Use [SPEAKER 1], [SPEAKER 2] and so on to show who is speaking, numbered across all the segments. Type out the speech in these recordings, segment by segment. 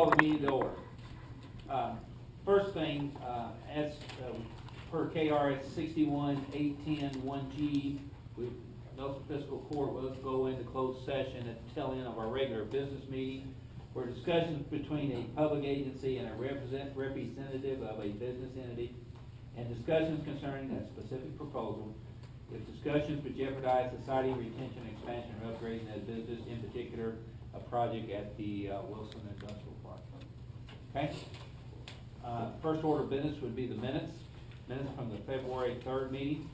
[SPEAKER 1] call the meeting to order. First thing, as per KRS 61-810-1G, we notice the Fiscal Court will go into closed session at the tail end of our regular business meeting where discussions between a public agency and a representative of a business entity and discussions concerning a specific proposal. If discussions would jeopardize society retention, expansion, or upgrading that business, in particular, a project at the Wilson Industrial Park. Okay? First order of business would be the minutes from the February 3rd meeting.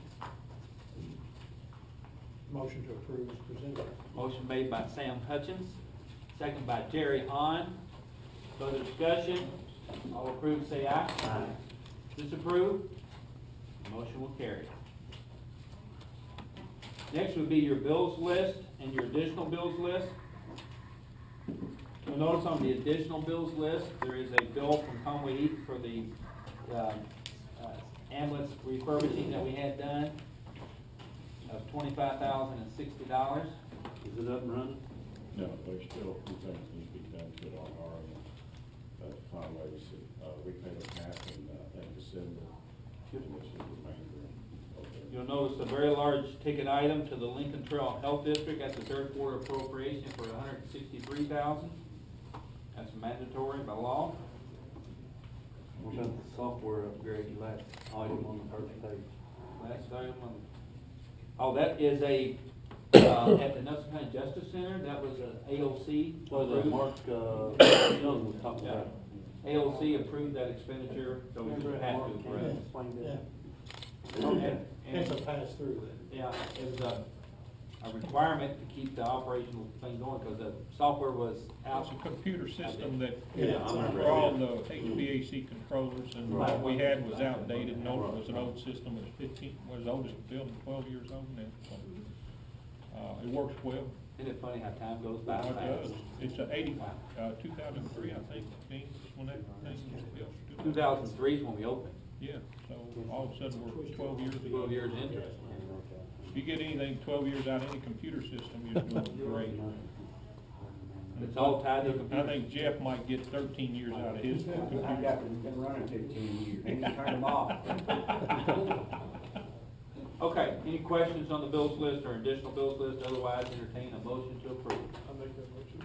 [SPEAKER 2] Motion to approve is presented.
[SPEAKER 1] Motion made by Sam Hutchins, second by Jerry Hahn. Further discussion? All approved, say aye. Aye. Disapprove? Motion will carry. Next would be your bills list and your additional bills list. You'll notice on the additional bills list, there is a bill from Conway Heat for the ambulance refurbishing that we had done of $25,060.
[SPEAKER 3] Is it up and running?
[SPEAKER 4] No, there's still a few things need to be done to it on our end. Conway's, we paid a half in December, and this is the remainder. Okay.
[SPEAKER 1] You'll notice a very large ticket item to the Lincoln Trail Health District at the third quarter appropriation for $163,000. That's mandatory by law.
[SPEAKER 3] What about the software upgrade, last item on the first page?
[SPEAKER 1] Last item on, oh, that is a, at the Nelson County Justice Center, that was a AOC.
[SPEAKER 3] Well, the
[SPEAKER 1] approved.
[SPEAKER 3] Mark, Young was talking
[SPEAKER 1] Yeah.
[SPEAKER 3] about.
[SPEAKER 1] AOC approved that expenditure, so we
[SPEAKER 3] Remember
[SPEAKER 1] had to
[SPEAKER 3] Mark
[SPEAKER 1] approve it.
[SPEAKER 3] explained
[SPEAKER 2] Yeah.
[SPEAKER 3] that?
[SPEAKER 1] Okay.
[SPEAKER 2] It's a pass through.
[SPEAKER 1] Yeah, it was a requirement to keep the operational thing going, because the software was out.
[SPEAKER 5] It's a computer system that,
[SPEAKER 2] Yeah, I remember.
[SPEAKER 5] for all the HVAC controllers, and what we had was outdated, and old, it was an old system, it was 15, was the oldest building, 12 years old now, so, it works well.
[SPEAKER 1] Isn't it funny how time goes by
[SPEAKER 5] It
[SPEAKER 1] fast?
[SPEAKER 5] does. It's a 2003, I think, Dean, is when that thing was built.
[SPEAKER 1] 2003 is when we opened,
[SPEAKER 5] Yeah, so all of a sudden, we're 12 years ago.
[SPEAKER 1] 12 years into it.
[SPEAKER 5] If you get anything 12 years out of any computer system, you're doing great.
[SPEAKER 1] It's all tied to the
[SPEAKER 5] I
[SPEAKER 1] computer.
[SPEAKER 5] think Jeff might get 13 years out of his computer.
[SPEAKER 3] I got them, been running 15 years, and you turn them off.
[SPEAKER 1] Okay, any questions on the bills list or additional bills list? Otherwise, entertain a motion to approve.
[SPEAKER 2] I'll make that motion.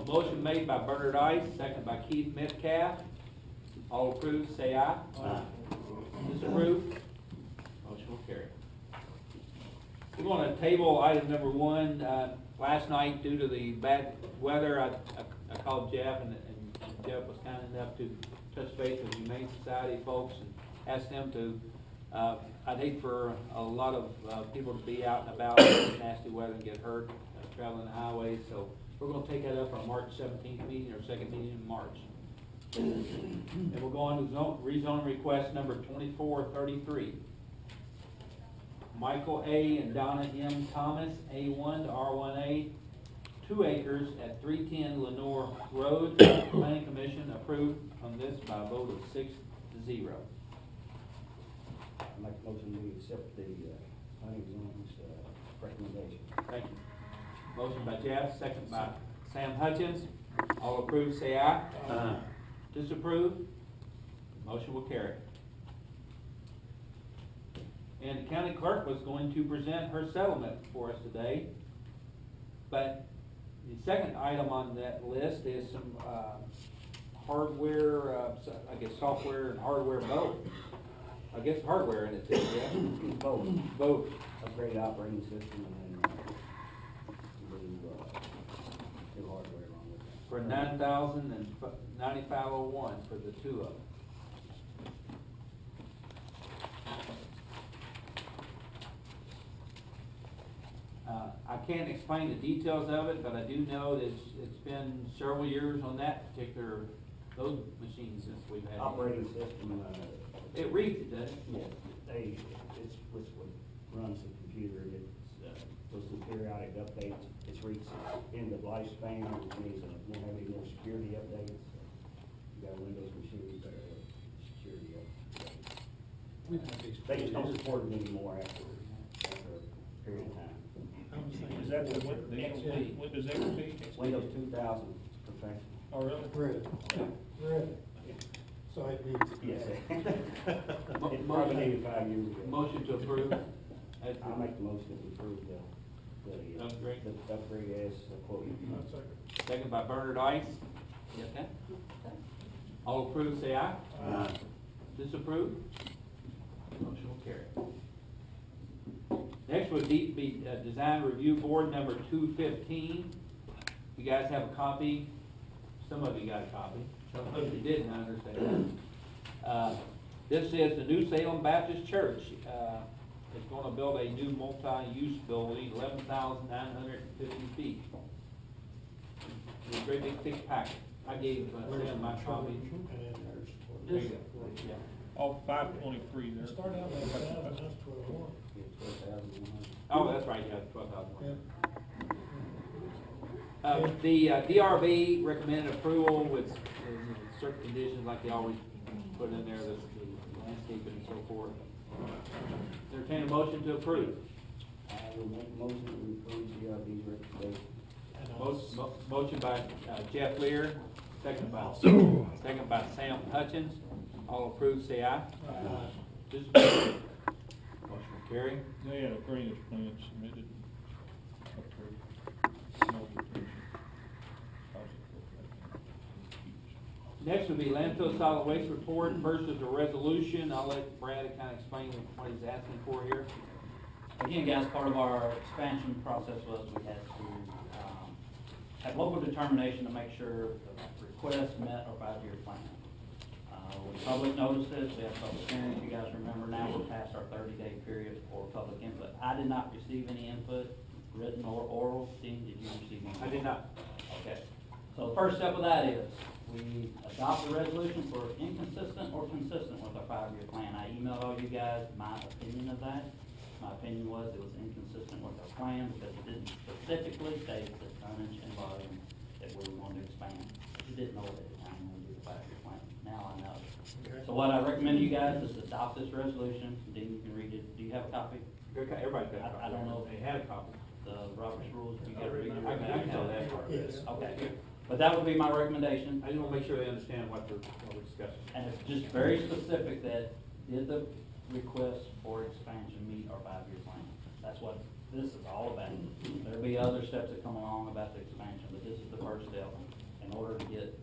[SPEAKER 1] Motion made by Bernard Ice, second by Keith Metcalf. All approved, say aye.
[SPEAKER 3] Aye.
[SPEAKER 1] Disapproved? Motion will carry. We're going to table item number 1. Last night, due to the bad weather, I called Jeff, and Jeff was kind enough to touch base with Humane Society folks and asked them to, I'd hate for a lot of people to be out and about in nasty weather and get hurt traveling the highways, so we're going to take that up on March 17th meeting, or second meeting in March. And we'll go on to rezone request number 2433. Michael A. and Donna M. Thomas, A1 to R1A, 2 acres at 310 Lenore Road. Planning Commission approved on this by a vote of 6-0.
[SPEAKER 3] I make a motion to accept the planning zone's recommendation.
[SPEAKER 1] Thank you. Motion by Jeff, second by Sam Hutchins. All approved, say aye.
[SPEAKER 3] Aye.
[SPEAKER 1] Disapprove? Motion will carry. And the county clerk was going to present her settlement for us today. But the second item on that list is some hardware, I guess software and hardware both. I guess hardware in it too, yeah?
[SPEAKER 3] Both.
[SPEAKER 1] Both.
[SPEAKER 3] Upgrade operating system and new hardware along with that.
[SPEAKER 1] For $9,000 and $9,501 for the 2 of them. I can't explain the details of it, but I do know that it's been several years on that particular, those machines since we've had.
[SPEAKER 3] Operating system,
[SPEAKER 1] It reads it, doesn't it?
[SPEAKER 3] yeah, it's what runs the computer, it's, goes through periodic updates, it's reached end of lifespan, which means it won't have any more security updates. You got a Windows machine, you got a security update. They just don't support it anymore after a period of time.
[SPEAKER 5] Is that the Windows XP?
[SPEAKER 3] Windows 2000 professional.
[SPEAKER 5] Oh, really?
[SPEAKER 2] Ready. Ready. So it needs.
[SPEAKER 3] Yes. It probably needed 5 years ago.
[SPEAKER 1] Motion to approve.
[SPEAKER 3] I'll make the motion to approve the
[SPEAKER 1] Upgrade.
[SPEAKER 3] The upgrade as quoted.
[SPEAKER 1] Second by Bernard Ice. Yes, okay. All approved, say aye.
[SPEAKER 3] Aye.
[SPEAKER 1] Disapprove? Motion will carry. Next would be Design Review Board number 215. You guys have a copy? Some of you got a copy. Some of you didn't, I understand. This is the New Salem Baptist Church. It's going to build a new multi-use building, 11,950 feet. It's a great big thick packet. I gave Sam my copy. There you go. Yeah.
[SPEAKER 5] Oh, 523 there.
[SPEAKER 2] Start out like that, that's 12.
[SPEAKER 1] Oh, that's right, yeah, 12,000.
[SPEAKER 2] Yeah.
[SPEAKER 1] The DRB recommended approval with certain conditions like they always put in there, the landscaping and so forth. Entertain a motion to approve.
[SPEAKER 3] I will make a motion to approve CRB's recommendation.
[SPEAKER 1] Motion by Jeff Lear, second by Sam Hutchins. All approved, say aye. Disapprove. Motion will carry.
[SPEAKER 5] They had a drainage plan submitted. Approved. No revision.
[SPEAKER 1] Next would be landfill solid waste report versus a resolution. I'll let Brad kind of explain what he's asking for here.
[SPEAKER 6] Again, guys, part of our expansion process was we had to have local determination to make sure the request met our 5-year plan. We public noticed this, we had public hearings, you guys remember now we're past our 30-day period for public input. I did not receive any input, written or oral. Dean, did you receive any?
[SPEAKER 1] I did not.
[SPEAKER 6] Okay. So the first step of that is we adopt a resolution for inconsistent or consistent with our 5-year plan. I emailed all you guys my opinion of that. My opinion was it was inconsistent with our plan because it didn't specifically state the tonnage and volume that we were going to expand. You didn't know it at the time when we did the 5-year plan. Now I know.
[SPEAKER 2] Okay.
[SPEAKER 6] So what I recommend to you guys is to adopt this resolution. Dean, you can read it. Do you have a copy?
[SPEAKER 1] Everybody got a copy.
[SPEAKER 6] I don't know if
[SPEAKER 1] They had a copy.
[SPEAKER 6] the Robert's rules, you got to read it.
[SPEAKER 1] I can tell that part.
[SPEAKER 2] Yes.
[SPEAKER 6] Okay. But that would be my recommendation.
[SPEAKER 1] I just want to make sure they understand what we're discussing.
[SPEAKER 6] And it's just very specific that did the request for expansion meet our 5-year plan? That's what this is all about. There'll be other steps that come along about the expansion, but this is the first step. In order to get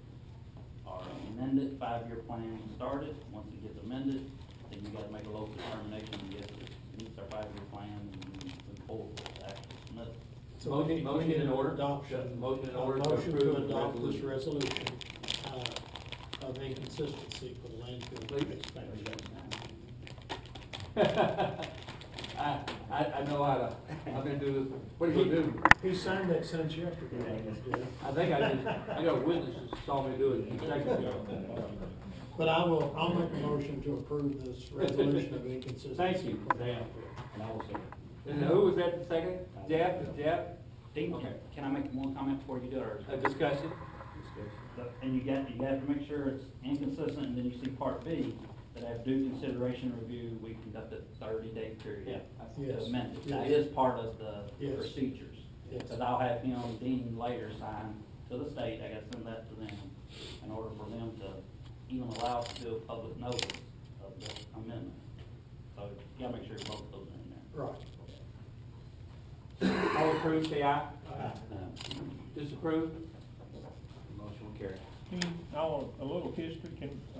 [SPEAKER 6] our amended 5-year plan started, once it gets amended, then you gotta make a local determination and get it meets our 5-year plan and move forward with the actual submit.
[SPEAKER 2] So we need
[SPEAKER 1] Motion in order.
[SPEAKER 2] Adoption.
[SPEAKER 1] Motion in
[SPEAKER 2] A
[SPEAKER 1] order to
[SPEAKER 2] motion
[SPEAKER 1] approve
[SPEAKER 2] to
[SPEAKER 1] the
[SPEAKER 2] adopt this
[SPEAKER 1] resolution.
[SPEAKER 2] resolution of inconsistency for the landfill expansion.
[SPEAKER 1] I know how to, I've been doing this, what are you gonna do?
[SPEAKER 2] He signed that since yesterday, Jeff.
[SPEAKER 1] I think I got witnesses saw me do it a few seconds ago.
[SPEAKER 2] But I'll make a motion to approve this resolution of inconsistency.
[SPEAKER 1] Thank you, Dan.
[SPEAKER 3] And I will say,
[SPEAKER 1] And who was that the second? Jeff?
[SPEAKER 6] Dean,
[SPEAKER 1] Okay.
[SPEAKER 6] can I make one comment before you do it, or?
[SPEAKER 1] A discussion?
[SPEAKER 6] And you have to make sure it's inconsistent, and then you see part B, that have due consideration review, we conduct a 30-day period.
[SPEAKER 2] Yes.
[SPEAKER 6] To amend it. That
[SPEAKER 2] Yes.
[SPEAKER 6] is part of the
[SPEAKER 2] Yes.
[SPEAKER 6] procedures.
[SPEAKER 2] Yes.
[SPEAKER 6] Because I'll have him, Dean, later sign to the state, I gotta send that to them, in order for them to even allow us to do a public notice of the amendment. So you gotta make sure both those are in there.
[SPEAKER 2] Right.
[SPEAKER 1] All approved, say aye.
[SPEAKER 2] Aye.
[SPEAKER 1] Disapprove? Motion will carry.
[SPEAKER 5] I want a little history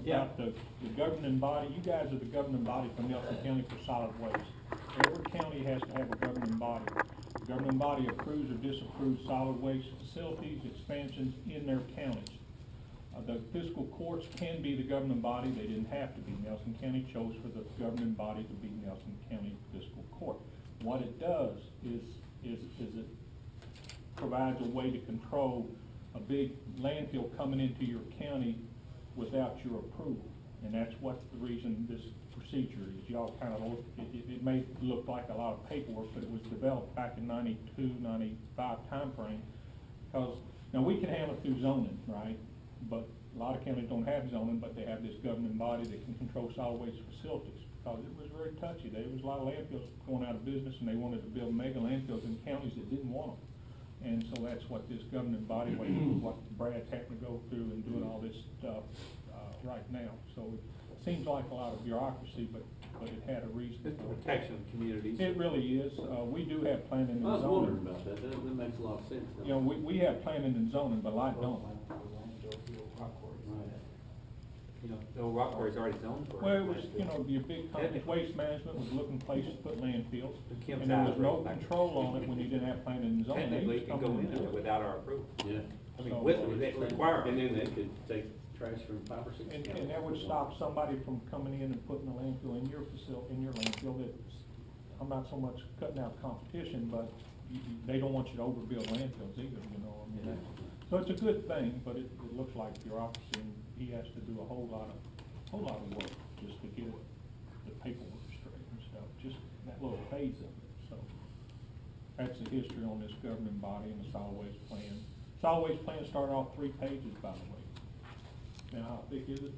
[SPEAKER 1] Yeah.
[SPEAKER 5] about the governing body. You guys are the governing body for Nelson County for solid waste. Every county has to have a governing body. The governing body approves or disapproves solid waste facilities, expansions in their counties. The fiscal courts can be the governing body. They didn't have to be. Nelson County chose for the governing body to be Nelson County Fiscal Court. What it does is it provides a way to control a big landfill coming into your county without your approval. And that's what the reason this procedure is. Y'all kind of, it may look like a lot of paperwork, but it was developed back in 92, 95 timeframe. Because, now we can handle it through zoning, right? But a lot of counties don't have zoning, but they have this governing body that can control solid waste facilities. Because it was very touchy. There was a lot of landfills going out of business, and they wanted to build mega landfills in counties that didn't want them. And so that's what this governing body, what Brad's having to go through and doing all this stuff, right now. So it seems like a lot of bureaucracy, but it had a reason.
[SPEAKER 1] It's the
[SPEAKER 5] for it.
[SPEAKER 1] protection of communities.
[SPEAKER 5] It really is. We do have planning and
[SPEAKER 7] I was
[SPEAKER 5] zoning.
[SPEAKER 7] wondering about that, that makes a lot of sense.
[SPEAKER 5] You know, we have planning and zoning, but I don't.
[SPEAKER 1] You know, the old rock quarry's already zoned for.
[SPEAKER 5] Well, it was, you know, your big companies, Waste Management was looking places to put landfills,
[SPEAKER 1] The Kim's
[SPEAKER 5] and there was
[SPEAKER 1] House
[SPEAKER 5] no
[SPEAKER 1] right back.
[SPEAKER 5] control on it when you didn't have planning and zoning. They
[SPEAKER 1] Technically,
[SPEAKER 5] just
[SPEAKER 1] you can
[SPEAKER 5] come
[SPEAKER 1] go
[SPEAKER 5] in
[SPEAKER 1] in
[SPEAKER 5] and do
[SPEAKER 1] there
[SPEAKER 5] it.
[SPEAKER 1] without our approval.
[SPEAKER 7] Yeah.
[SPEAKER 1] I mean,
[SPEAKER 5] So-
[SPEAKER 1] with, they require.
[SPEAKER 7] And then they could take trash from 5 or 6
[SPEAKER 5] And
[SPEAKER 7] counties.
[SPEAKER 5] that would stop somebody from coming in and putting a landfill in your facility, in your landfill. That, I'm not so much cutting out competition, but they don't want you to overbuild landfills either, you know, I mean, so it's a good thing, but it looks like bureaucracy, and he has to do a whole lot of work just to get the paperwork straight and stuff, just that little phase of it, so. That's the history on this governing body and the solid waste plan. Solid waste plan started off 3 pages, by the way. Now, how thick is it?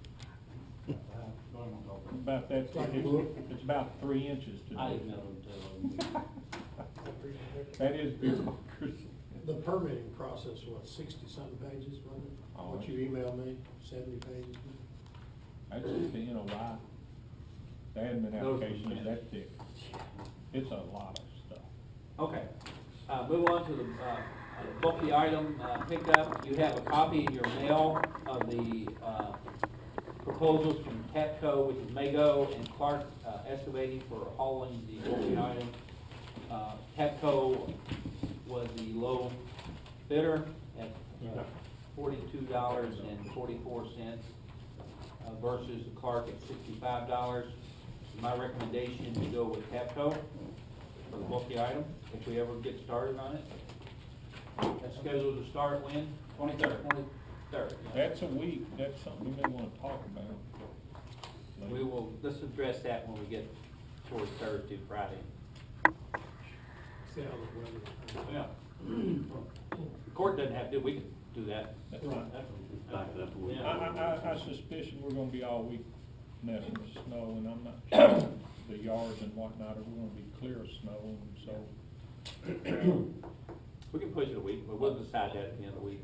[SPEAKER 5] About that,
[SPEAKER 2] Like a
[SPEAKER 5] thick.
[SPEAKER 2] book?
[SPEAKER 5] It's about 3 inches to
[SPEAKER 6] I
[SPEAKER 5] do.
[SPEAKER 6] didn't know until.
[SPEAKER 5] That is bureaucracy.
[SPEAKER 2] The permitting process, what, 60-something pages, wasn't it?
[SPEAKER 5] Oh,
[SPEAKER 2] What you emailed me, 70 pages?
[SPEAKER 5] That's just, you know, why, the admin application is that thick. It's a lot of stuff.
[SPEAKER 1] Okay, move on to the bulky item pickup. You have a copy in your mail of the proposals from TEPCO, which is Mago and Clark Excavating for hauling the bulky item. TEPCO was the low bidder at $42.44 versus Clark at $65. My recommendation is to go with TEPCO for the bulky item, if we ever get started on it. That's scheduled to start when?
[SPEAKER 6] 23rd.
[SPEAKER 1] 23rd.
[SPEAKER 5] That's a week, that's something we may wanna talk about.
[SPEAKER 1] We will, let's address that when we get towards Thursday, Friday.
[SPEAKER 2] See how the weather.
[SPEAKER 1] Yeah. The court doesn't have to, we can do that.
[SPEAKER 5] That's right.
[SPEAKER 7] Back it up a week.
[SPEAKER 1] Yeah.
[SPEAKER 5] I suspicion we're gonna be all week messing with snow, and I'm not sure the yards and whatnot are gonna be clear of snow, and so.
[SPEAKER 1] We can push it a week, but we'll decide that at the end of the week.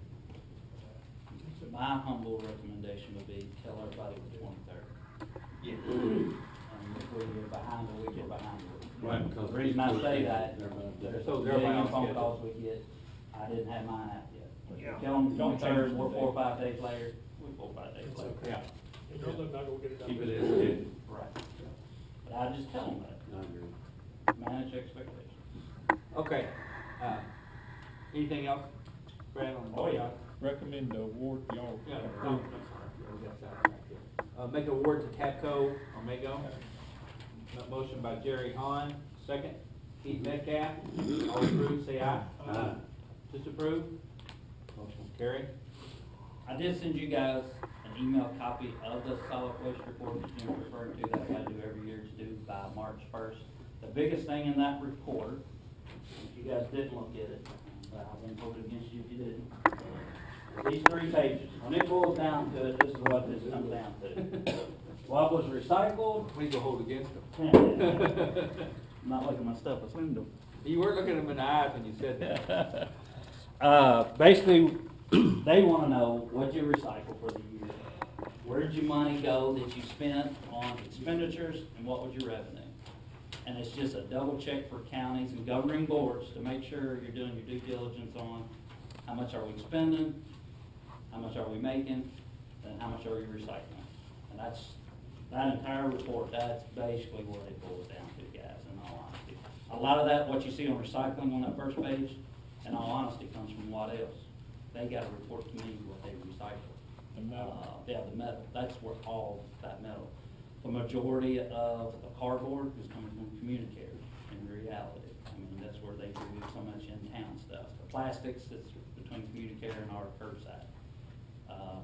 [SPEAKER 6] My humble recommendation would be tell everybody the 23rd.
[SPEAKER 1] Yeah.
[SPEAKER 6] And if we're behind a week, we're behind a week.
[SPEAKER 7] Right, because
[SPEAKER 6] The reason I say that,
[SPEAKER 7] they're about
[SPEAKER 6] there's
[SPEAKER 7] that.
[SPEAKER 6] so
[SPEAKER 1] they're
[SPEAKER 6] many
[SPEAKER 1] on
[SPEAKER 6] phone
[SPEAKER 1] schedule.
[SPEAKER 6] calls we get, I didn't have mine out yet. But
[SPEAKER 5] Yeah.
[SPEAKER 6] Tell them
[SPEAKER 5] Don't
[SPEAKER 6] 23rd,
[SPEAKER 5] change
[SPEAKER 6] we're
[SPEAKER 5] the
[SPEAKER 6] 4 or
[SPEAKER 5] date.
[SPEAKER 6] 5 days later, we're 4 or 5 days
[SPEAKER 2] It's
[SPEAKER 6] later.
[SPEAKER 2] okay.
[SPEAKER 1] Yeah.
[SPEAKER 2] You know they're not gonna get it done.
[SPEAKER 7] Keep it as it is.
[SPEAKER 6] Right. But I just tell them that,
[SPEAKER 7] I agree.
[SPEAKER 6] manage expectations.
[SPEAKER 1] Okay. Anything else, Brad, on the
[SPEAKER 5] Oh,
[SPEAKER 1] bulky
[SPEAKER 5] yeah,
[SPEAKER 1] item?
[SPEAKER 5] recommend the award, y'all.
[SPEAKER 1] Yeah, no, that's all right. We got that back here. Make an award to TAPCO or Mago. Motion by Jerry Hahn, second. Keith Metcalf. All approved, say aye.
[SPEAKER 7] Aye.
[SPEAKER 1] Disapprove? Motion carried.
[SPEAKER 6] I did send you guys an email copy of the solid waste report that Jim referred to that I gotta do every year to do by March 1st. The biggest thing in that report, if you guys didn't look at it, I've been voted against you if you didn't. These 3 pages, when it boils down to it, this is what this comes down to. What was recycled?
[SPEAKER 1] We go hold against them.
[SPEAKER 6] I'm not looking at my stuff, I swim them.
[SPEAKER 1] You weren't looking them in the eyes when you said that.
[SPEAKER 6] Basically, they wanna know what you recycle for the year. Where did your money go that you spent on expenditures, and what was your revenue? And it's just a double check for counties and governing boards to make sure you're doing your due diligence on how much are we spending, how much are we making, and how much are we recycling. And that entire report, that's basically what it boils down to, guys, in all honesty. A lot of that, what you see on recycling on that first page, in all honesty, comes from what else? They gotta report to me what they recycle.
[SPEAKER 5] The metal.
[SPEAKER 6] Yeah, the metal, that's where all that metal. The majority of the cardboard is coming from communicators in reality. I mean, that's where they produce so much in-town stuff. The plastics, it's between communicator and our curbside.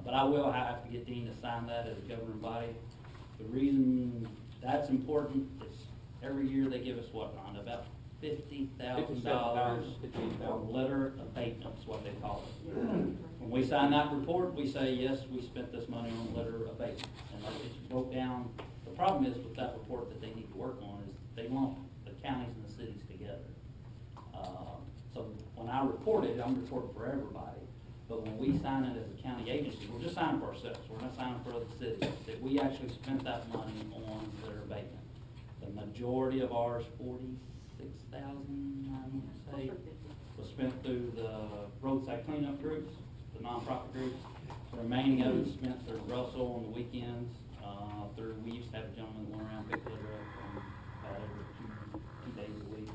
[SPEAKER 6] But I will have to get Dean to sign that as a governing body. The reason that's important is every year they give us what, Rhonda, about $50,000 for litter abatement is what they call it. When we sign that report, we say, yes, we spent this money on litter abatement. And that gets broke down. The problem is with that report that they need to work on is they lump the counties and the cities together. So when I report it, I'm reporting for everybody. But when we sign it as a county agency, we're just signing for ourselves, we're not signing for other cities, that we actually spent that money on their abatement. The majority of ours, 46,000, I want to say, was spent through the roadside cleanup groups, the nonprofit groups. The remaining of it spent through Russell on the weekends, we used to have a gentleman that went around picking it up about every two days a week.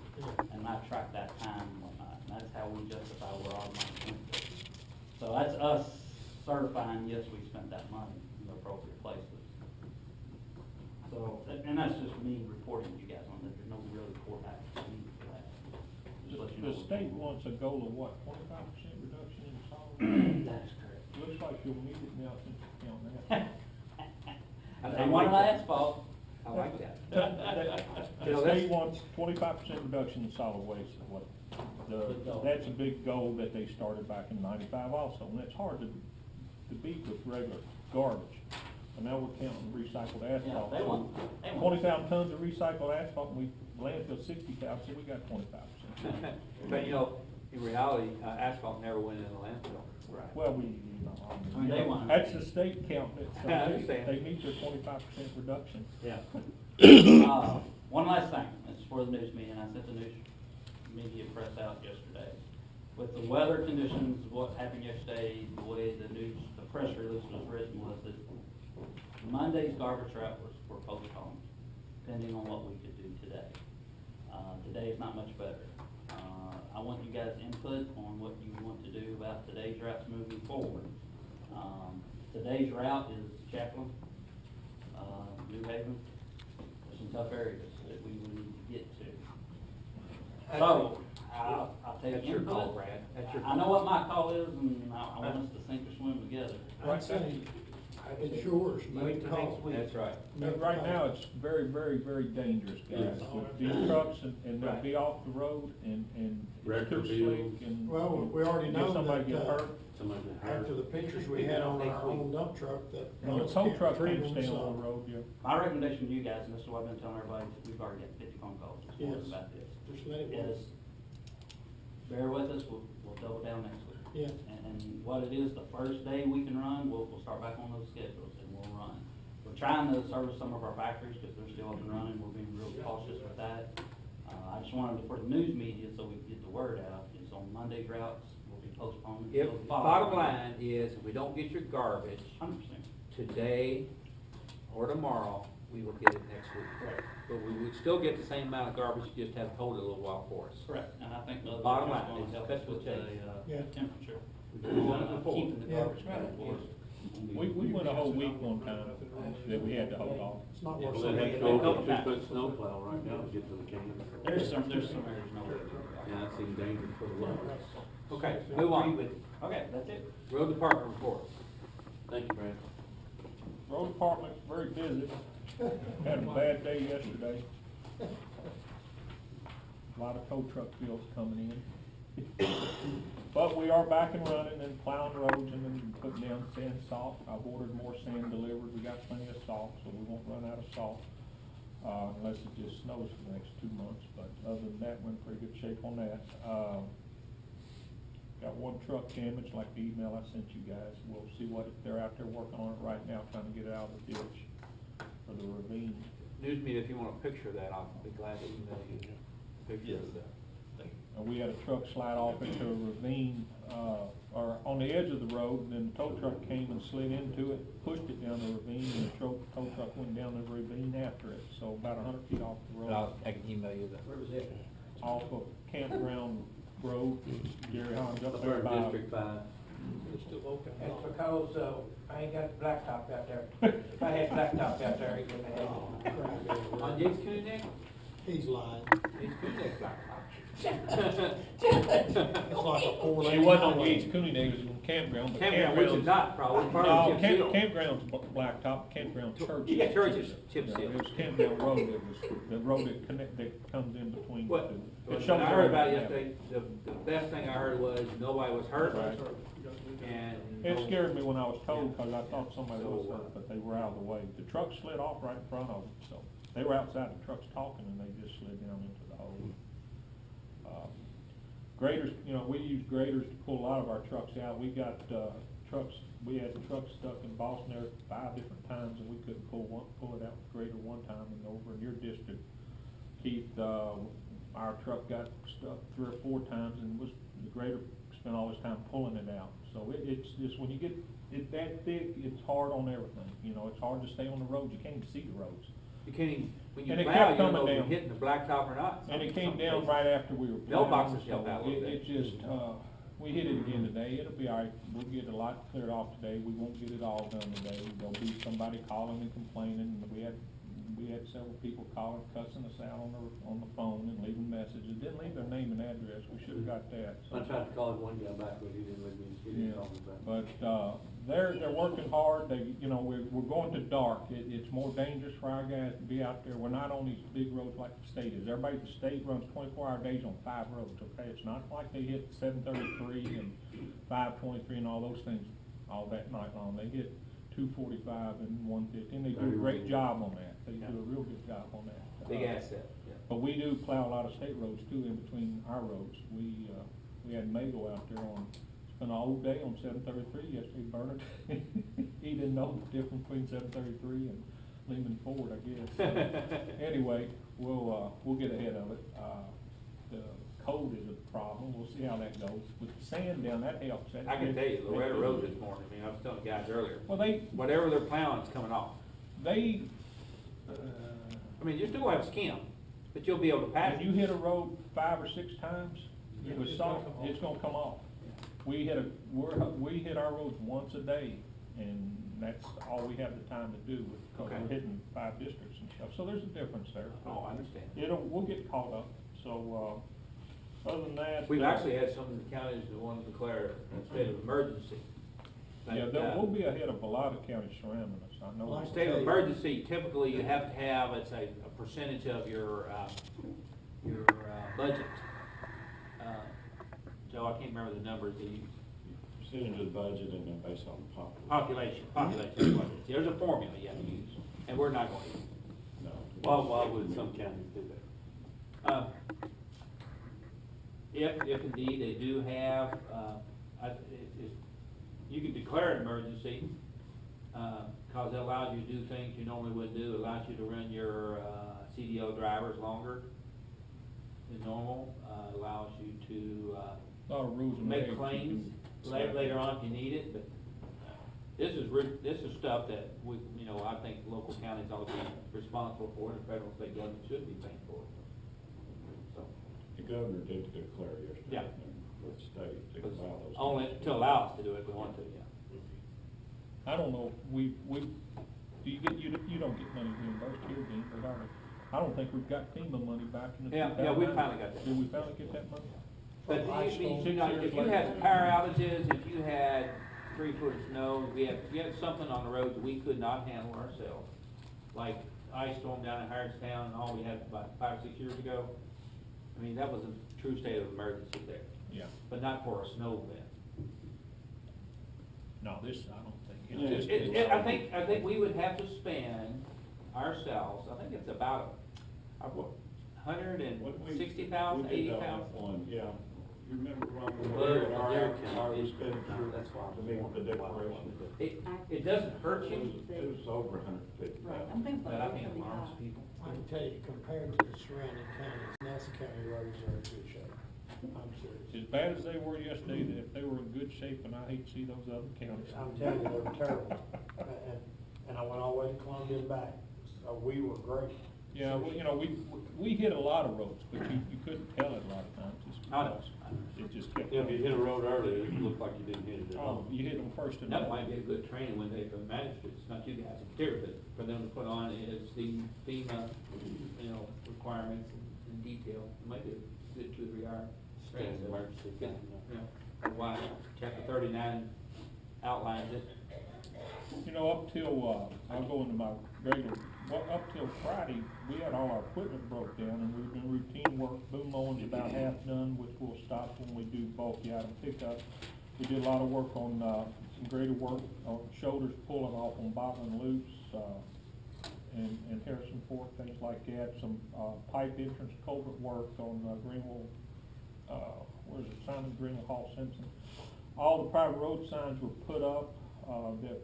[SPEAKER 6] And I track that time and whatnot, and that's how we justify where our money went to. So that's us certifying, yes, we spent that money in the appropriate places. So, and that's just me reporting to you guys on that, there's no real court action needed for that. Just let you know
[SPEAKER 5] The
[SPEAKER 6] what's
[SPEAKER 5] state
[SPEAKER 6] going on.
[SPEAKER 5] wants a goal of what, 25% reduction in solid waste?
[SPEAKER 6] That is correct.
[SPEAKER 5] Looks like you'll need it now since you're counting that.
[SPEAKER 6] They want an asphalt.
[SPEAKER 1] I like that.
[SPEAKER 5] The state wants 25% reduction in solid waste, what, that's a big goal that they started back in '95 also, and it's hard to beat with regular garbage. And now we're counting recycled asphalt.
[SPEAKER 6] Yeah, they want
[SPEAKER 5] 20,000 tons of recycled asphalt, and we landfill 60,000, so we got 25%.
[SPEAKER 1] But you know, in reality, asphalt never went in the landfill.
[SPEAKER 6] Right.
[SPEAKER 5] Well,
[SPEAKER 6] I mean, they want-
[SPEAKER 5] that's the state count, it, so
[SPEAKER 1] I understand.
[SPEAKER 5] they meet their 25% reduction.
[SPEAKER 1] Yeah.
[SPEAKER 6] One last thing, it's for the news media, and I sent the news media press out yesterday. With the weather conditions, what happened yesterday, the way the press release was written was that Monday's garbage route were postponed, depending on what we could do today. Today is not much better. I want you guys' input on what you want to do about today's routes moving forward. Today's route is Chaplin, New Haven. There's some tough areas that we would need to get to. So, I'll take
[SPEAKER 1] That's your
[SPEAKER 6] input.
[SPEAKER 1] call, Brad. That's your
[SPEAKER 6] I know what my call is, and I want us to sink or swim together.
[SPEAKER 2] I'd say, it's yours, make the call.
[SPEAKER 1] That's right.
[SPEAKER 5] Right now, it's very, very, very dangerous, guys,
[SPEAKER 2] Yes.
[SPEAKER 5] with these trucks, and they'll be off the road, and it's
[SPEAKER 7] Record
[SPEAKER 5] too
[SPEAKER 7] bills.
[SPEAKER 5] slick, and.
[SPEAKER 2] Well, we already know
[SPEAKER 5] Somebody
[SPEAKER 2] that,
[SPEAKER 5] get hurt.
[SPEAKER 7] Somebody got hurt.
[SPEAKER 2] after the pictures we had on our own dump truck, that.
[SPEAKER 5] And the tow truck can't stay on the road, yeah.
[SPEAKER 6] My recommendation to you guys, and this is what I've been telling everybody, we've already got 50 phone calls this morning
[SPEAKER 2] Yes.
[SPEAKER 6] about this.
[SPEAKER 2] Just let it work.
[SPEAKER 6] Is, bear with us, we'll double down next week.
[SPEAKER 2] Yeah.
[SPEAKER 6] And what it is, the first day we can run, we'll start back on those schedules and we'll run. We're trying to service some of our factories because they're still up and running, we're being real cautious with that. I just wanted to, for the news media, so we can get the word out, is on Monday's routes, will be postponed
[SPEAKER 1] If,
[SPEAKER 6] until the
[SPEAKER 1] bottom
[SPEAKER 6] following.
[SPEAKER 1] line is, if we don't get your garbage
[SPEAKER 6] 100%.
[SPEAKER 1] today or tomorrow, we will get it next week.
[SPEAKER 6] Correct.
[SPEAKER 1] But we would still get the same amount of garbage, just have to hold it a little while for us.
[SPEAKER 6] Correct, and I think the other
[SPEAKER 1] Bottom
[SPEAKER 6] is
[SPEAKER 1] line
[SPEAKER 6] going
[SPEAKER 1] is
[SPEAKER 6] to help
[SPEAKER 1] cut
[SPEAKER 6] us
[SPEAKER 1] to the
[SPEAKER 6] with the
[SPEAKER 1] chase.
[SPEAKER 2] Yeah.
[SPEAKER 6] temperature.
[SPEAKER 1] We've done it before.
[SPEAKER 6] Keeping the
[SPEAKER 2] Yeah.
[SPEAKER 6] garbage back for us.
[SPEAKER 5] We went a whole week one time that we had to hold off.
[SPEAKER 2] It's not
[SPEAKER 1] Yeah,
[SPEAKER 2] worth
[SPEAKER 7] Well, they have
[SPEAKER 2] it.
[SPEAKER 7] to go over a 2-foot snowplow right now to get to the can.
[SPEAKER 6] There's some areas no way.
[SPEAKER 7] Yeah, that seems dangerous for the loads.
[SPEAKER 1] Okay, move on.
[SPEAKER 6] Okay, that's it.
[SPEAKER 1] Road department report.
[SPEAKER 7] Thank you, Brad.
[SPEAKER 5] Road department's very busy. Had a bad day yesterday. A lot of tow truck bills coming in. But we are back and running and plowing roads and then putting down sand, salt. I've ordered more sand delivered. We got plenty of salt, so we won't run out of salt, unless it just snows for the next 2 months. But other than that, we're in pretty good shape on that. Got one truck damaged, like the email I sent you guys. We'll see what, they're out there working on it right now, trying to get it out of the ditch for the ravine.
[SPEAKER 1] News media, if you want a picture of that, I'll be glad to email you a picture of that.
[SPEAKER 5] We had a truck slide off into a ravine, or on the edge of the road, and then the tow truck came and slid into it, pushed it down the ravine, and the tow truck went down the ravine after it, so about 100 feet off the road.
[SPEAKER 1] I can email you that.
[SPEAKER 6] Where was it?
[SPEAKER 5] Off of Campground Road, Gary Hines up
[SPEAKER 7] Up
[SPEAKER 5] there
[SPEAKER 7] there in
[SPEAKER 5] by.
[SPEAKER 7] District 5.
[SPEAKER 2] It's still open.
[SPEAKER 8] That's because, I ain't got blacktop out there. If I had blacktop out there, it wouldn't have had it.
[SPEAKER 1] On Yates Cooney,
[SPEAKER 2] He's lying.
[SPEAKER 1] Yates Cooney,
[SPEAKER 2] It's like a 4 lane.
[SPEAKER 5] It wasn't on
[SPEAKER 2] highway.
[SPEAKER 5] Yates Cooney Day, it was on Campground, but
[SPEAKER 1] campground, which is
[SPEAKER 5] Campground's.
[SPEAKER 1] not probably part
[SPEAKER 5] No,
[SPEAKER 1] of Chip Seal.
[SPEAKER 5] Campground's blacktop, Campground Church.
[SPEAKER 1] Yeah, church is chip
[SPEAKER 5] Yeah,
[SPEAKER 1] seal.
[SPEAKER 5] It was Campground Road, it was the road that comes in between the
[SPEAKER 1] What,
[SPEAKER 5] two.
[SPEAKER 1] what
[SPEAKER 5] It shows
[SPEAKER 1] I heard about
[SPEAKER 5] the
[SPEAKER 1] it
[SPEAKER 5] road
[SPEAKER 1] yesterday, the best thing I heard was nobody was hurt,
[SPEAKER 5] Right.
[SPEAKER 1] and.
[SPEAKER 5] It scared me when I was told, because I thought somebody was hurt, but they were out of the way. The truck slid off right in front of them, so they were outside the trucks talking, and they just slid down into the hole. Graders, you know, we use graders to pull a lot of our trucks out. We got, trucks, we had trucks stuck in Boston there 5 different times, and we couldn't pull it out with grader one time. And over in your district, Keith, our truck got stuck 3 or 4 times, and the grader spent all his time pulling it out. So it's just, when you get it that thick, it's hard on everything. You know, it's hard to stay on the roads. You can't even see the roads.
[SPEAKER 1] You can't even, when you
[SPEAKER 5] And it
[SPEAKER 1] plow,
[SPEAKER 5] kept
[SPEAKER 1] you don't know
[SPEAKER 5] coming
[SPEAKER 1] if you're
[SPEAKER 5] down.
[SPEAKER 1] hitting the blacktop or not.
[SPEAKER 5] And it came
[SPEAKER 1] Some
[SPEAKER 5] down
[SPEAKER 1] places.
[SPEAKER 5] right after we were plowing.
[SPEAKER 1] Mailboxes help out a little
[SPEAKER 5] It
[SPEAKER 1] bit.
[SPEAKER 5] just, we hit it again today. It'll be all right. We'll get a lot cleared off today. We won't get it all done today. There'll be somebody calling and complaining. We had several people calling, cussing us out on the phone and leaving messages. Didn't leave their name and address. We should've got that.
[SPEAKER 7] I tried to call one guy back, but he didn't let me, he didn't
[SPEAKER 5] Yeah,
[SPEAKER 7] call me back.
[SPEAKER 5] but, they're working hard. They, you know, we're going to dark. It's more dangerous for our guys to be out there. We're not on these big roads like the state is. Everybody at the state runs 24-hour days on 5 roads, okay? It's not like they hit 733 and 523 and all those things all that night long. They hit 245 and 150, and they do a great job on that. They do a real good job on that.
[SPEAKER 1] Big asset, yeah.
[SPEAKER 5] But we do plow a lot of state roads too, in between our roads. We had Mago out there spent a whole day on 733 yesterday, Bernard. He didn't know the difference between 733 and Lehman Ford, I guess. So, anyway, we'll get ahead of it. The cold is a problem. We'll see how that goes. With the sand down, that helps.
[SPEAKER 1] I can tell you, Loretta Road this morning, I mean, I was telling the guys earlier.
[SPEAKER 5] Well,
[SPEAKER 1] whatever they're plowing is coming off.
[SPEAKER 5] they,
[SPEAKER 1] I mean, you still have skim, but you'll be able to pass
[SPEAKER 5] when
[SPEAKER 1] it.
[SPEAKER 5] you hit a road 5 or 6 times, it was soft, it's gonna come off. We hit our roads once a day, and that's all we have the time to do, because
[SPEAKER 1] Okay.
[SPEAKER 5] we're hitting 5 districts and stuff, so there's a difference there.
[SPEAKER 1] Oh, I understand.
[SPEAKER 5] We'll get caught up, so, other than that.
[SPEAKER 1] We've actually had some of the counties that want to declare a state of emergency.
[SPEAKER 5] Yeah,
[SPEAKER 1] But,
[SPEAKER 5] we'll be ahead of a lot of counties surrounding us, I know.
[SPEAKER 2] Well,
[SPEAKER 5] that.
[SPEAKER 1] State of emergency, typically you have to have, let's say, a percentage of your budget. Joe, I can't remember the numbers that you,
[SPEAKER 4] Percentage of the budget and then based on the population.
[SPEAKER 1] population is what it is. There's a formula you have to use, and we're not going to use it.
[SPEAKER 4] No.
[SPEAKER 7] Why would some counties do that?
[SPEAKER 1] If indeed they do have, you can declare an emergency, cause it allows you to do things you normally wouldn't do. It allows you to run your, CDL drivers longer than normal, allows you to,
[SPEAKER 5] A lot of rules and
[SPEAKER 1] make
[SPEAKER 5] regs.
[SPEAKER 1] claims later on if you need it, but this is stuff that we, I think local counties ought to be responsible for, and federal and state government should be paying for. So,
[SPEAKER 4] The governor did declare yesterday.
[SPEAKER 1] Yeah.
[SPEAKER 4] With the state to allow those.
[SPEAKER 1] only to allow us to do it if we want to, yeah.
[SPEAKER 5] I don't know, do you don't get money reimbursed here, Dean, but I don't think we've got FEMA money back in the.
[SPEAKER 1] Yeah, we finally got that.
[SPEAKER 5] Did we finally get that money?
[SPEAKER 1] But
[SPEAKER 2] Ice storm.
[SPEAKER 1] if you had power outages, if you had 3 foot of snow, if you had something on the road that we could not handle ourselves, like ice storm down in Harrodstown and all we had about 5 or 6 years ago, I mean, that was a true state of emergency there,
[SPEAKER 5] Yeah.
[SPEAKER 1] but not for a snow event.
[SPEAKER 5] No, this, I don't think.
[SPEAKER 1] I think we would have to spend ourselves, I think it's about $160,000, $80,000.
[SPEAKER 4] Yeah, you remember when we
[SPEAKER 7] Well,
[SPEAKER 4] were our
[SPEAKER 7] yeah,
[SPEAKER 4] expenditure
[SPEAKER 7] that's why.
[SPEAKER 4] to make the declaration?
[SPEAKER 1] It doesn't hurt you,
[SPEAKER 4] It was over $150,000.
[SPEAKER 1] but I think it harms people.
[SPEAKER 2] I can tell you, compared to the surrounding counties, Nassau County roads are in good shape. I'm serious.
[SPEAKER 5] As bad as they were yesterday, that if they were in good shape, and I hate to see those other counties.
[SPEAKER 2] I'm telling you, they were terrible. And I went all the way to Columbia and back. So we were great.
[SPEAKER 5] Yeah, well, we hit a lot of roads, but you couldn't tell it a lot of times, just
[SPEAKER 1] I know.
[SPEAKER 5] because it just kept.
[SPEAKER 7] Yeah, if you hit a road early, it looked like you didn't hit it at
[SPEAKER 5] Oh,
[SPEAKER 7] all.
[SPEAKER 5] you hit them first and.
[SPEAKER 1] That might be a good training one day for the magistrates, not you guys in particular, but for them to put on is the FEMA, requirements in detail. It might be a good 2 or 3 hour training.
[SPEAKER 7] State of emergency.
[SPEAKER 1] Why, chapter 39 outlines it.
[SPEAKER 5] Up till, I'll go into my regular, up till Friday, we had all our equipment broke down, and we were doing routine work. Boom mowing's about half done, which we'll stop when we do bulky item pickup. We did a lot of work on, some greater work on shoulders pulling off on bottling loops, and Harrison Fork, things like that. Some, pipe entrance culvert work on, Greenville, where's it, Simon Green, Hall Simpson. All the private road signs were put up, that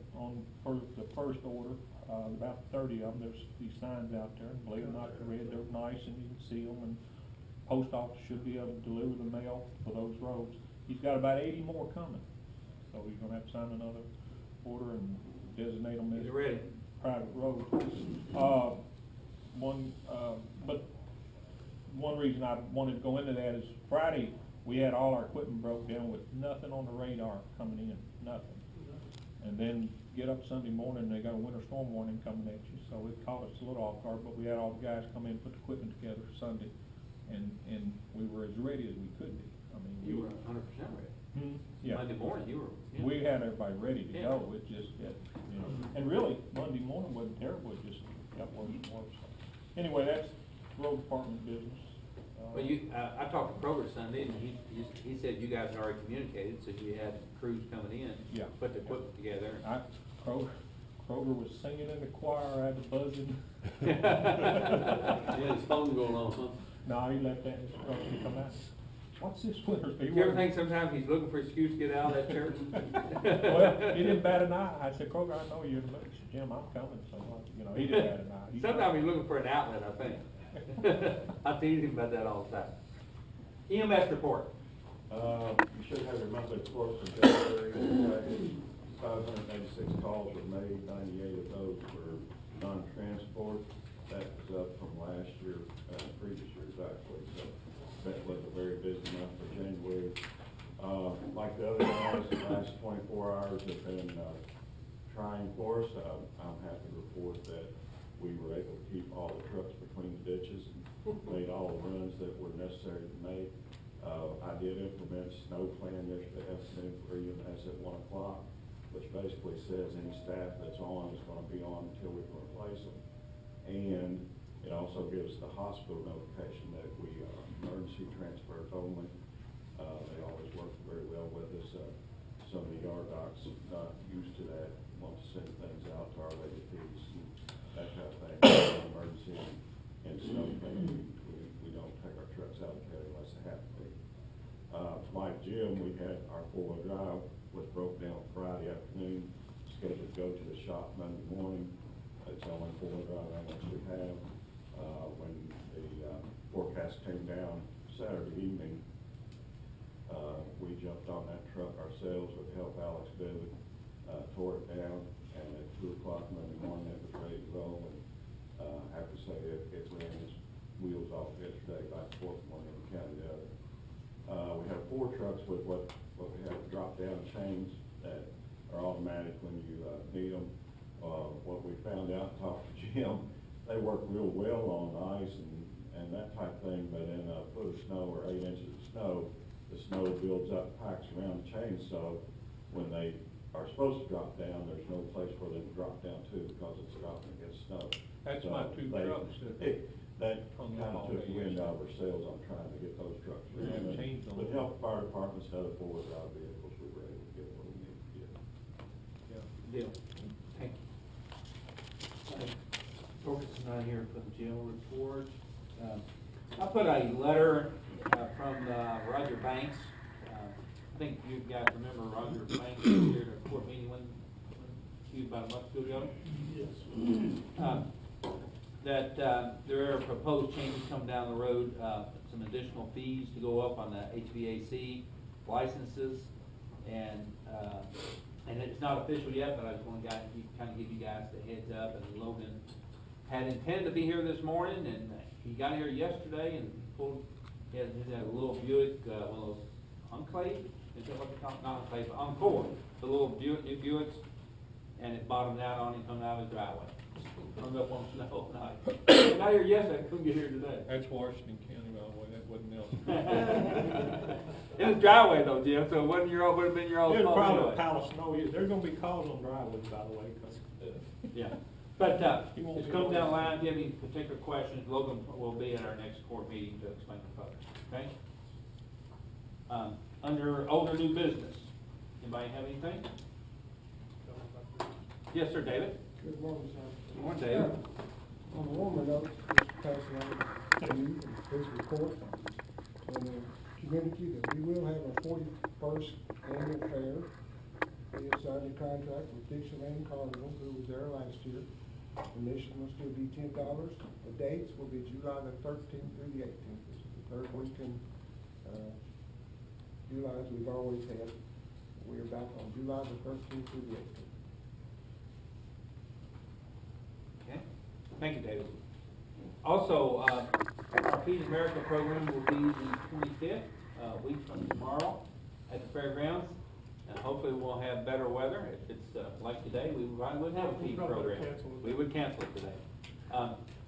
[SPEAKER 5] for the first order, about 30 of them, there's these signs out there, believe it or not, they're red, they're nice, and you can see them, and post office should be able to deliver the mail for those roads. He's got about 80 more coming, so he's gonna have to sign another order and designate them as
[SPEAKER 1] He's ready.
[SPEAKER 5] private roads. But one reason I wanted to go into that is Friday, we had all our equipment broke down with nothing on the radar coming in, nothing. And then get up Sunday morning, they got a winter storm warning coming at you, so it caught us a little off guard, but we had all the guys come in, put the equipment together Sunday, and we were as ready as we could be. I mean,
[SPEAKER 1] You were 100% ready.
[SPEAKER 5] yeah.
[SPEAKER 1] Monday morning, you were. Yeah.
[SPEAKER 5] We had everybody ready to
[SPEAKER 1] Yeah.
[SPEAKER 5] go, it just, you know, and really, Monday morning wasn't terrible, it just got worse and worse. Anyway, that's road department business.
[SPEAKER 1] Well, I talked to Kroger Sunday, and he said you guys had already communicated, so you had crews coming in.
[SPEAKER 5] Yeah.
[SPEAKER 1] Put the equipment together.
[SPEAKER 5] Kroger was singing in the choir, I had the buzzing.
[SPEAKER 7] Yeah, his phone going on, huh?
[SPEAKER 5] No, he left that instruction to come out. What's this winter?
[SPEAKER 1] Do you ever think sometimes he's looking for an excuse to get out of that church?
[SPEAKER 5] Well, he didn't bat an eye. I said, Kroger, I know you're in the mood. He said, Jim, I'm coming, so, you know, he didn't bat an eye.
[SPEAKER 1] Sometimes he's looking for an outlet, I think. I tease him about that all the time. EMS report.
[SPEAKER 4] You should have your monthly report for January. 586 calls were made, 98 of those were non-transport. That was up from last year, previous years actually, so that was a very busy month for January. Like the other guys, the last 24 hours have been trying for us. I'm happy to report that we were able to keep all the trucks between the ditches and made all the runs that were necessary to make. I did implement snow plan yesterday afternoon for EMS at 1 o'clock, which basically says any staff that's on is going to be on until we can replace them. And it also gives the hospital notification that we are emergency transfers only. They always work very well with us. Some of the yard docs not used to that, want to send things out to our lady fees and that kind of thing. Emergency and snow thing, we don't take our trucks out and carry unless they have to be. Like Jim, we had our 4-wheel drive was broke down Friday afternoon, scheduled to go to the shop Monday morning. It's the only 4-wheel drive ambulance we have. When the forecast came down Saturday evening, we jumped on that truck ourselves with help Alex David, tore it down, and at 2 o'clock Monday morning it was ready to roll. And I have to say it ran its wheels off yesterday back and forth from one end of the county to the other. We have 4 trucks with what we have drop down chains that are automatic when you need them. What we found out, talked to Jim, they work real well on ice and that type of thing, but in a foot of snow or 8 inches of snow, the snow builds up, packs around the chain, so when they are supposed to drop down, there's no place for them to drop down to because it's dropping against snow.
[SPEAKER 5] That's
[SPEAKER 4] So
[SPEAKER 5] my 2 trucks.
[SPEAKER 4] That kind of took the wind out of our sails on trying to get those trucks.
[SPEAKER 5] They have chains on
[SPEAKER 4] With
[SPEAKER 5] them.
[SPEAKER 4] help fire departments and other 4-wheel drive vehicles, we were able to get what we needed to get.
[SPEAKER 1] Deal. Thank you. Torkelson's not here for the jail report. I put a letter from Roger Banks. I think you guys remember Roger Banks was here at a court meeting when he was about a month ago.
[SPEAKER 2] Yes.
[SPEAKER 1] That there are proposed changes coming down the road, some additional fees to go up on the HVAC licenses, and it's not official yet, but I just want to kind of give you guys the heads up. And Logan had intended to be here this morning, and he got here yesterday and he had a little Buick, one of those Enclave, is that what they call it? Not Enclave, but Encore, the little Buick, new Buicks, and it bottomed out on him coming out of his driveway. Hung up on snow at night. Got here yesterday, couldn't get here today.
[SPEAKER 5] That's Washington County, by the way, that wasn't Nelson.
[SPEAKER 1] It was driveway though, Jim, so it wasn't your own, would have been your own
[SPEAKER 2] It's
[SPEAKER 1] fault
[SPEAKER 2] probably a
[SPEAKER 1] anyway.
[SPEAKER 2] pile of snow. There's gonna be calls on driveways, by the way, because,
[SPEAKER 1] Yeah, but,
[SPEAKER 5] He won't
[SPEAKER 1] just
[SPEAKER 5] be
[SPEAKER 1] come
[SPEAKER 5] on.
[SPEAKER 1] down the line, if you have any particular questions, Logan will be at our next court meeting to explain the further, okay? Under older new business, anybody have anything? Yes, sir, David?
[SPEAKER 9] Good morning, sir.
[SPEAKER 1] Good morning, David.
[SPEAKER 9] On a warmer note, Mr. President, you and Fiscal Court, on committed to you that we will have our 41st annual fair. We have signed a contract with Dixieland Carnival, who was there last year. Admission will still be $10. The dates will be July the 13th through the 18th. This is the third week in July, as we've always had. We are back on July the 13th through the 18th.
[SPEAKER 1] Okay, thank you, David. Also, our Feed America program will be the 25th, week from tomorrow at the fairgrounds. And hopefully we'll have better weather. If it's like today, we probably wouldn't have a feed program. We would cancel it today.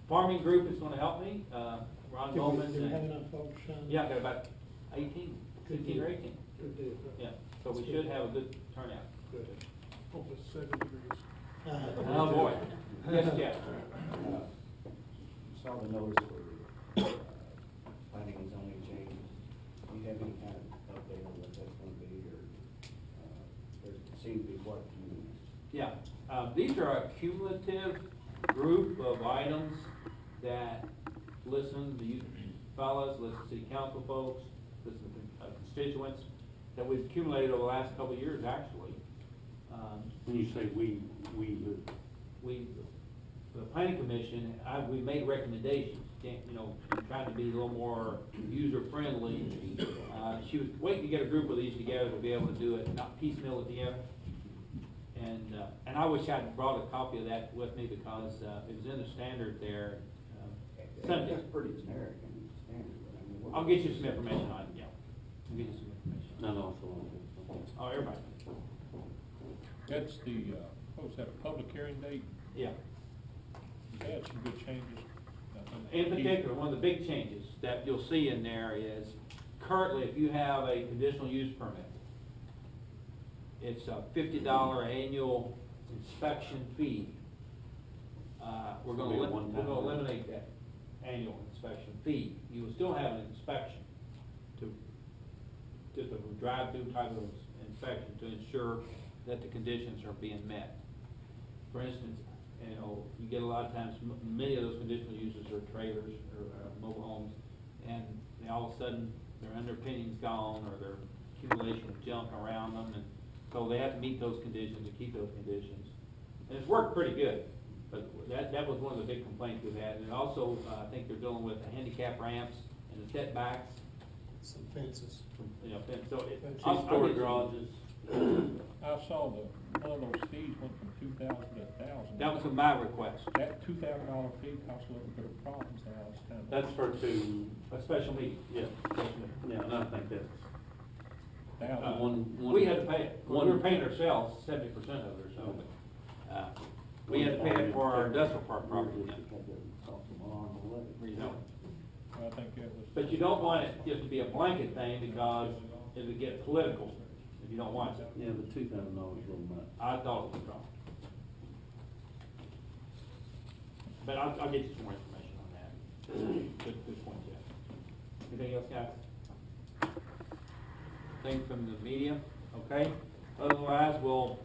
[SPEAKER 1] Farming group is gonna help me, Ron Bowman.
[SPEAKER 2] Do we have enough folks?
[SPEAKER 1] Yeah, I got about 18, 15 or 18.
[SPEAKER 2] Good deal.
[SPEAKER 1] Yeah, so we should have a good turnout.
[SPEAKER 2] Good. Hope it's 7 degrees.
[SPEAKER 1] Oh, boy. Yes, Jeff.
[SPEAKER 3] Saw the notice for planning and zoning changes. Do you have any kind of update on what that's gonna be, or, there seems to be quite a few?
[SPEAKER 1] Yeah, these are a cumulative group of items that listen to you fellas, listen to city council folks, listen to constituents, that we've accumulated over the last couple of years, actually.
[SPEAKER 7] When you say we,
[SPEAKER 1] The planning commission, we made recommendations, trying to be a little more user-friendly. She was waiting to get a group of these together to be able to do it, not piecemeal it together. And I wish I'd brought a copy of that with me, because it was in the standard there. Sunday.
[SPEAKER 3] That's pretty generic and standard, but I mean.
[SPEAKER 1] I'll get you some information on it, yeah. I'll get you some information.
[SPEAKER 7] no,
[SPEAKER 1] Oh, everybody.
[SPEAKER 5] That's the, what was that, a public hearing date?
[SPEAKER 1] Yeah.
[SPEAKER 5] You had some good changes.
[SPEAKER 1] In particular, one of the big changes that you'll see in there is, currently, if you have a conditional use permit, it's a $50 annual inspection fee. We're gonna eliminate that annual inspection fee. You will still have an inspection, just a drive-through type of inspection to ensure that the conditions are being met. For instance, you get a lot of times, many of those conditional uses are trailers or mobile homes, and all of a sudden, their underpinning's gone, or their accumulation of junk around them, and so they have to meet those conditions and keep those conditions. And it's worked pretty good, but that was one of the big complaints we've had. And also, I think they're dealing with the handicap ramps and the setbacks.
[SPEAKER 2] Some fences.
[SPEAKER 1] So
[SPEAKER 7] Two-story garages.
[SPEAKER 5] I saw one of those fees went from 2,000 to 1,000.
[SPEAKER 1] That was my request.
[SPEAKER 5] That $2,000 fee caused a little bit of problems there. I was kind of.
[SPEAKER 7] That's for two,
[SPEAKER 1] A special meeting.
[SPEAKER 7] yeah, yeah, and I think that's,
[SPEAKER 5] $1,000.
[SPEAKER 1] We had to pay it. We were paying ourselves 70% of it or so. We had to pay it for our industrial park property.
[SPEAKER 5] I think it was.
[SPEAKER 1] But you don't want it just to be a blanket thing, because it would get political if you don't want it.
[SPEAKER 7] yeah, the $2,000 is a little much.
[SPEAKER 1] I thought it was wrong. But I'll get you some more information on that. Good point, Jeff. Anything else, guys? Thing from the media, okay? Otherwise, we'll,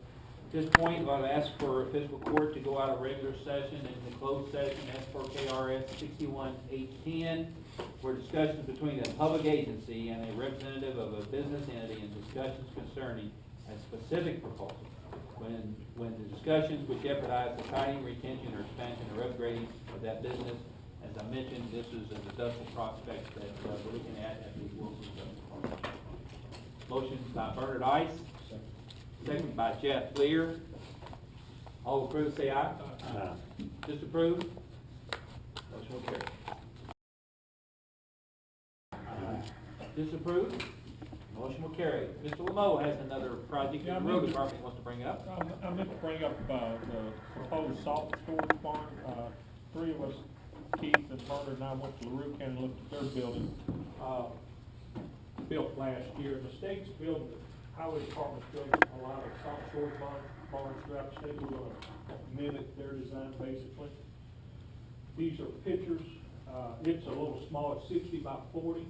[SPEAKER 1] at this point, I'll ask for fiscal court to go out of regular session into closed session as per KRS 61-810, for discussions between a public agency and a representative of a business entity, and discussions concerning a specific proposal. When the discussions would jeopardize the siting, retention, or expansion or upgrading of that business. As I mentioned, this is an industrial prospect that we're looking at the Wilson Industrial Park. Motion by Bernard Ice, second by Jeff Lear. All approved, say aye. Disapprove? Motion will carry. Disapprove? Motion will carry. Mr. Lamo has another project that the road department wants to bring up.
[SPEAKER 5] I meant to bring up the proposed salt storage barn. Three of us, Keith and Bernard and I, went to LaRue County and looked at their building, built last year. The state's building, the highway department's building a lot of salt storage barns throughout the state. We're gonna mimic their design, basically. These are pictures. It's a little small, it's 60 by 40.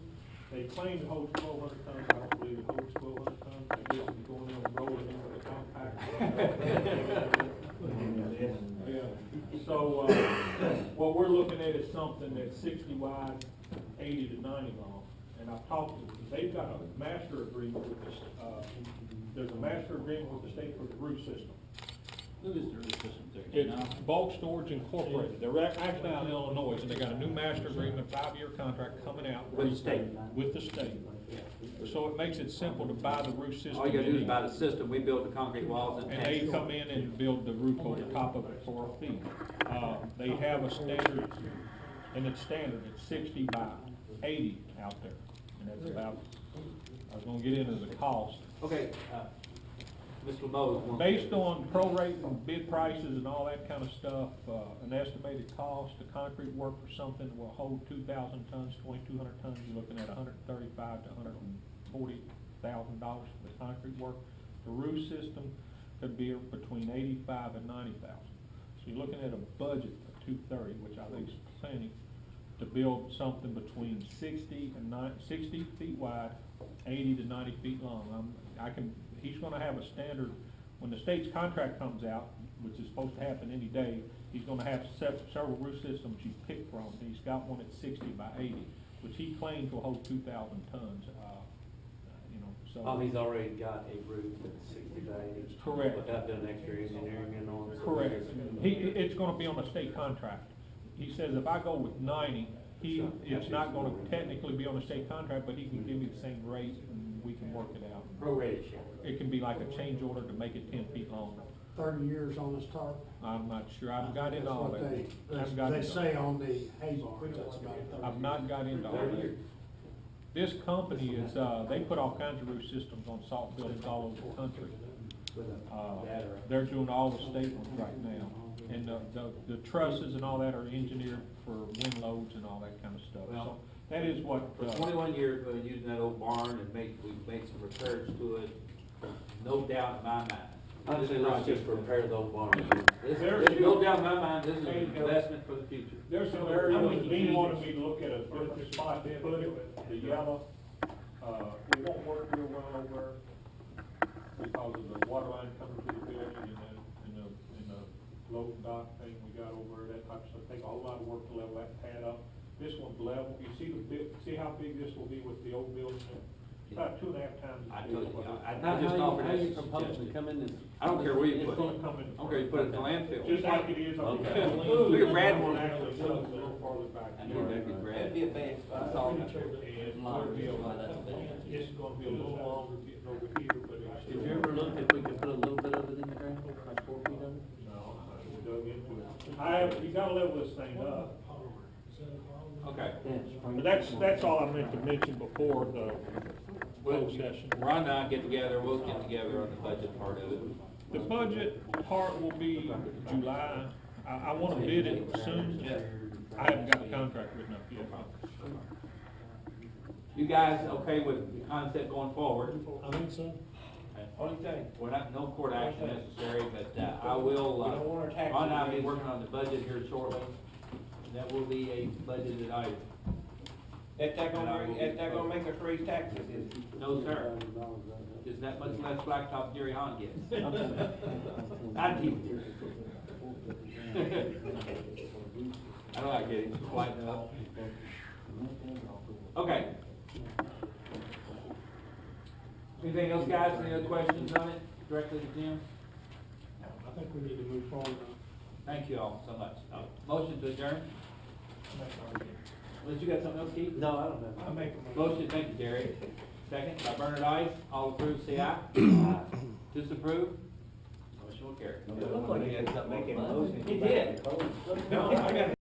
[SPEAKER 5] They claim it holds 1,200 tons. I don't believe it holds 1,200 tons. I guess it's going in and rolling in with a compact. Yeah. So, what we're looking at is something that's 60 wide, 80 to 90 long. and I've talked to them, they've got a master agreement with this, there's a master agreement with the state for the roof system.
[SPEAKER 6] Who is the roof system there?
[SPEAKER 5] It's Bulk Storage Incorporated. They're actually out in Illinois, and they got a new master agreement, 5-year contract coming out.
[SPEAKER 1] With the state.
[SPEAKER 5] With the state. So it makes it simple to buy the roof system.
[SPEAKER 1] All you gotta do is buy the system, we build the concrete walls and.
[SPEAKER 5] And they come in and build the roof over top of it for a fee. They have a standard, and it's standard, it's 60 by 80 out there. And that's about, I was gonna get into the cost.
[SPEAKER 1] Okay, Mr. Bowles.
[SPEAKER 5] Based on prorate and bid prices and all that kind of stuff, an estimated cost, the concrete work for something will hold 2,000 tons, 2,200 tons, you're looking at $135,000 to $140,000 for the concrete work. The roof system could be between $85,000 and $90,000. So you're looking at a budget of $230,000, which I think is plenty to build something between 60 feet wide, 80 to 90 feet long. He's gonna have a standard, when the state's contract comes out, which is supposed to happen any day, he's gonna have several roof systems you pick from. He's got one at 60 by 80, which he claims will hold 2,000 tons, so.
[SPEAKER 7] Oh, he's already got a roof that's 60 by 80?
[SPEAKER 5] Correct.
[SPEAKER 7] Without doing extra engineering and all?
[SPEAKER 5] Correct. It's gonna be on a state contract. He says if I go with 90, it's not gonna technically be on a state contract, but he can give me the same rate and we can work it out.
[SPEAKER 7] Prorated share.
[SPEAKER 5] It can be like a change order to make it 10 feet longer.
[SPEAKER 2] 30 years on this tarp.
[SPEAKER 5] I'm not sure, I haven't got into
[SPEAKER 2] That's
[SPEAKER 5] all
[SPEAKER 2] what
[SPEAKER 5] that.
[SPEAKER 2] they,
[SPEAKER 5] I haven't got
[SPEAKER 2] they
[SPEAKER 5] into-
[SPEAKER 2] say on the hay barns, that's about 30.
[SPEAKER 5] I've not got into all that. This company is, they put all kinds of roof systems on salt buildings all over the country. They're doing all the state ones right now. And the trusses and all that are engineered for wind loads and all that kind of stuff. So that is what.
[SPEAKER 1] For 21 years, we've been using that old barn and we've made some repairs to it, no doubt in my mind.
[SPEAKER 7] I'd say let's just repair those barns.
[SPEAKER 1] There's no doubt in my mind, this is an investment for the future.
[SPEAKER 5] There's some areas, Dean wanted me to look at a different spot, to put it, the yellow, we won't work real well over because of the water line coming through the building and the load dock thing we got over there, that type of stuff, take a whole lot of work to level that pad up. This one's level, you see how big this will be with the old building? It's about 2.5 times
[SPEAKER 1] I
[SPEAKER 5] as big.
[SPEAKER 1] told you, I
[SPEAKER 7] How
[SPEAKER 1] just offered
[SPEAKER 7] you
[SPEAKER 1] this
[SPEAKER 7] propose to
[SPEAKER 1] suggestion.
[SPEAKER 7] come in and?
[SPEAKER 1] I don't care where you
[SPEAKER 5] It's
[SPEAKER 1] put
[SPEAKER 5] gonna
[SPEAKER 1] it.
[SPEAKER 5] come in.
[SPEAKER 1] I don't care if you put it in the landfill.
[SPEAKER 5] Just like it is on the.
[SPEAKER 7] Okay.
[SPEAKER 1] Look at Brad.
[SPEAKER 5] One actually goes a little farther back.
[SPEAKER 1] I knew that'd be Brad.
[SPEAKER 8] That'd be a bad spot.
[SPEAKER 1] That's all.
[SPEAKER 5] And it's gonna be it's gonna be a little longer getting over here, but it's.
[SPEAKER 7] Did you ever look if we could put a little bit of it in the ground, like 4 feet of it?
[SPEAKER 5] No, we dug into it. You gotta level this thing up.
[SPEAKER 1] Okay.
[SPEAKER 5] But that's all I meant to mention before the closed session.
[SPEAKER 1] Ron and I get together, we'll get together on the budget part of it.
[SPEAKER 5] The budget part will be July. I wanna bid it soon. I haven't got the contract written up yet.
[SPEAKER 1] You guys okay with the concept going forward?
[SPEAKER 2] I think so.
[SPEAKER 8] Only thing,
[SPEAKER 1] We're not, no court action necessary, but I will,
[SPEAKER 8] We don't want our taxes
[SPEAKER 1] Ron and I will be
[SPEAKER 8] raised.
[SPEAKER 1] working on the budget here shortly. That will be a budgeted item.
[SPEAKER 8] if they're gonna make us raise taxes, is it?
[SPEAKER 1] No, sir. Is that much less blacktop Gary Hahn gets? I keep I don't like getting quite enough. Okay. Anything else, guys? Any other questions on it directly to Jim?
[SPEAKER 2] I think we need to move forward.
[SPEAKER 1] Thank you all so much. Motion to adjourn? Unless you got something else, Keith?
[SPEAKER 7] No, I don't know.
[SPEAKER 2] I make a
[SPEAKER 1] Motion, thank you, Gary. Second, by Bernard Ice. All approved, say aye. Disapprove? Motion will carry.
[SPEAKER 7] It looked like he had something making a motion.
[SPEAKER 1] He did.
[SPEAKER 2] No, I got